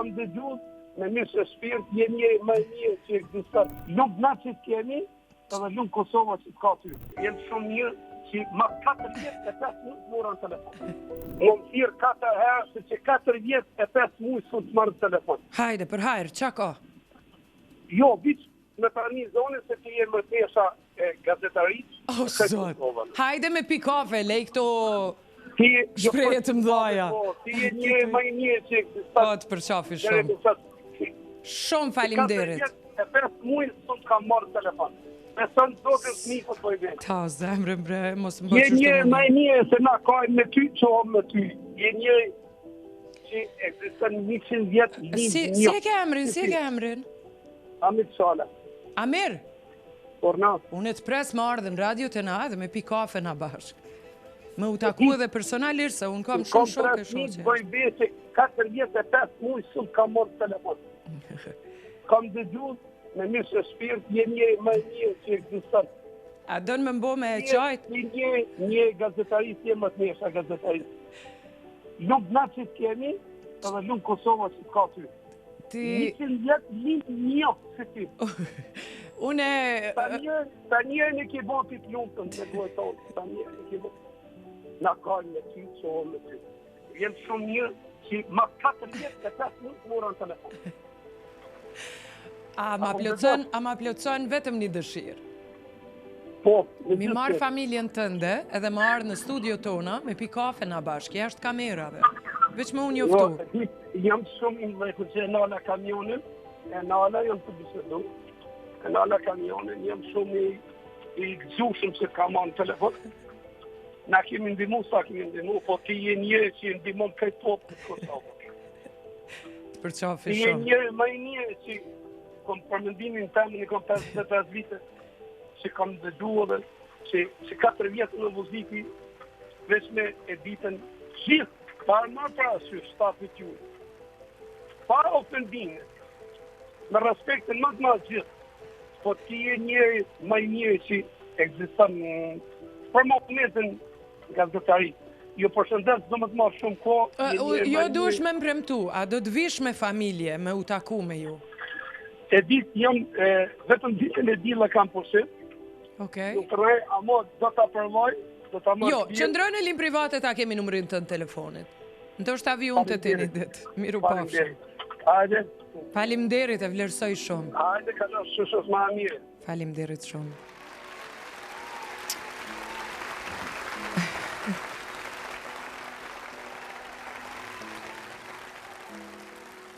Kam dëgjuar me mirë shpirt, je një më i mirë që ekziston. Nuk na që kemi, edhe nuk Kosova që ka ty. Jenë shumë mirë që ma 4 vjetë e 5 mujtë mora në telefon. Më më thirë 4 herë, se që 4 vjetë e 5 mujtë së të marë në telefon. Hajde, për hajrë, qa ka? Jo, bitë me për një zonë, se që jenë më tesha e gazetarit. O, zot. Hajde me pikafe, lej këto shpreje të mdhaja. Ti je një më i mirë që ekziston. Po, të përqafi shumë. Shumë falimderit. 4 vjetë e 5 mujtë së të kam marë në telefon. Me sënë zotën smifët për i vetë. Ta zemre bre, mos më bëqë Je një më i mirë se na kajmë me ty që omë me ty. Je një që ekziston 100 vjetë një. Si e ke emrin? Amir Shala. Amir? Por na. Unë e të pres më ardhe në radio të na dhe me pi kafe na bashkë. Me u taku edhe personalisht, se unë kam shumë shok e shoqe. Kom bëj bese 4 vjetë e 5 mujtë së kam marrë telefon. Kam dëgjuar me mirë shpirt, je një më i mirë që ekziston. A dënë me mbo me qajtë? Një gazetarit, je më të nesha gazetarit. Nuk na që kemi, edhe nuk Kosova që ka ty. 100 vjetë një se ty. Une... Ta njerë në ke bo t'i plumëtën, me duhet tonë. Ta njerë në ke bo. Na kajnë me ty, që o me ty. Jenë shumë mirë që ma 4 vjetë e 5 mujtë mora në telefon. A ma plotëson vetëm një dëshirë? Po. Mi marë familjen tënde edhe më ardhë në studio tona me pi kafe na bashkë, jashtë kamerave. Veç me unë joftu. Jam shumë i më që e nala kamionin, e nala jam të bisedu. E nala kamionin, jam shumë i gëzushëm që ka ma në telefon. Na kemi ndimu, sa kemi ndimu, po ti je një që i ndimon këtë popë në Kosovë. Për qafi shumë. Ti je një më i një që kom përmendimin temë, kom 55 vite, që kam dëgjuar dhe që 4 vjetë në muziki, veç me e ditën gjithë, parë marë pra së shtapit ju. Parë ofendime, me respektin më të ma gjithë, po ti je një më i një që ekziston për momentin gazetari. Jo përshëndet, do më të marë shumë ko. Jo duesh me më premtu, a do të vish me familje, me u taku me ju? E ditë jam, vetëm ditën e dila kam përshit. Okej. Nuk rrej, amo do të përvoj, do të marrë. Jo, qëndrojnë e lim private ta kemi numërin të në telefonit. Në të është avi unë të të një ditë. Miru pafshë. Hajde. Falimderit e vlerësoj shumë. Hajde, ka në shusës ma mirë. Falimderit shumë.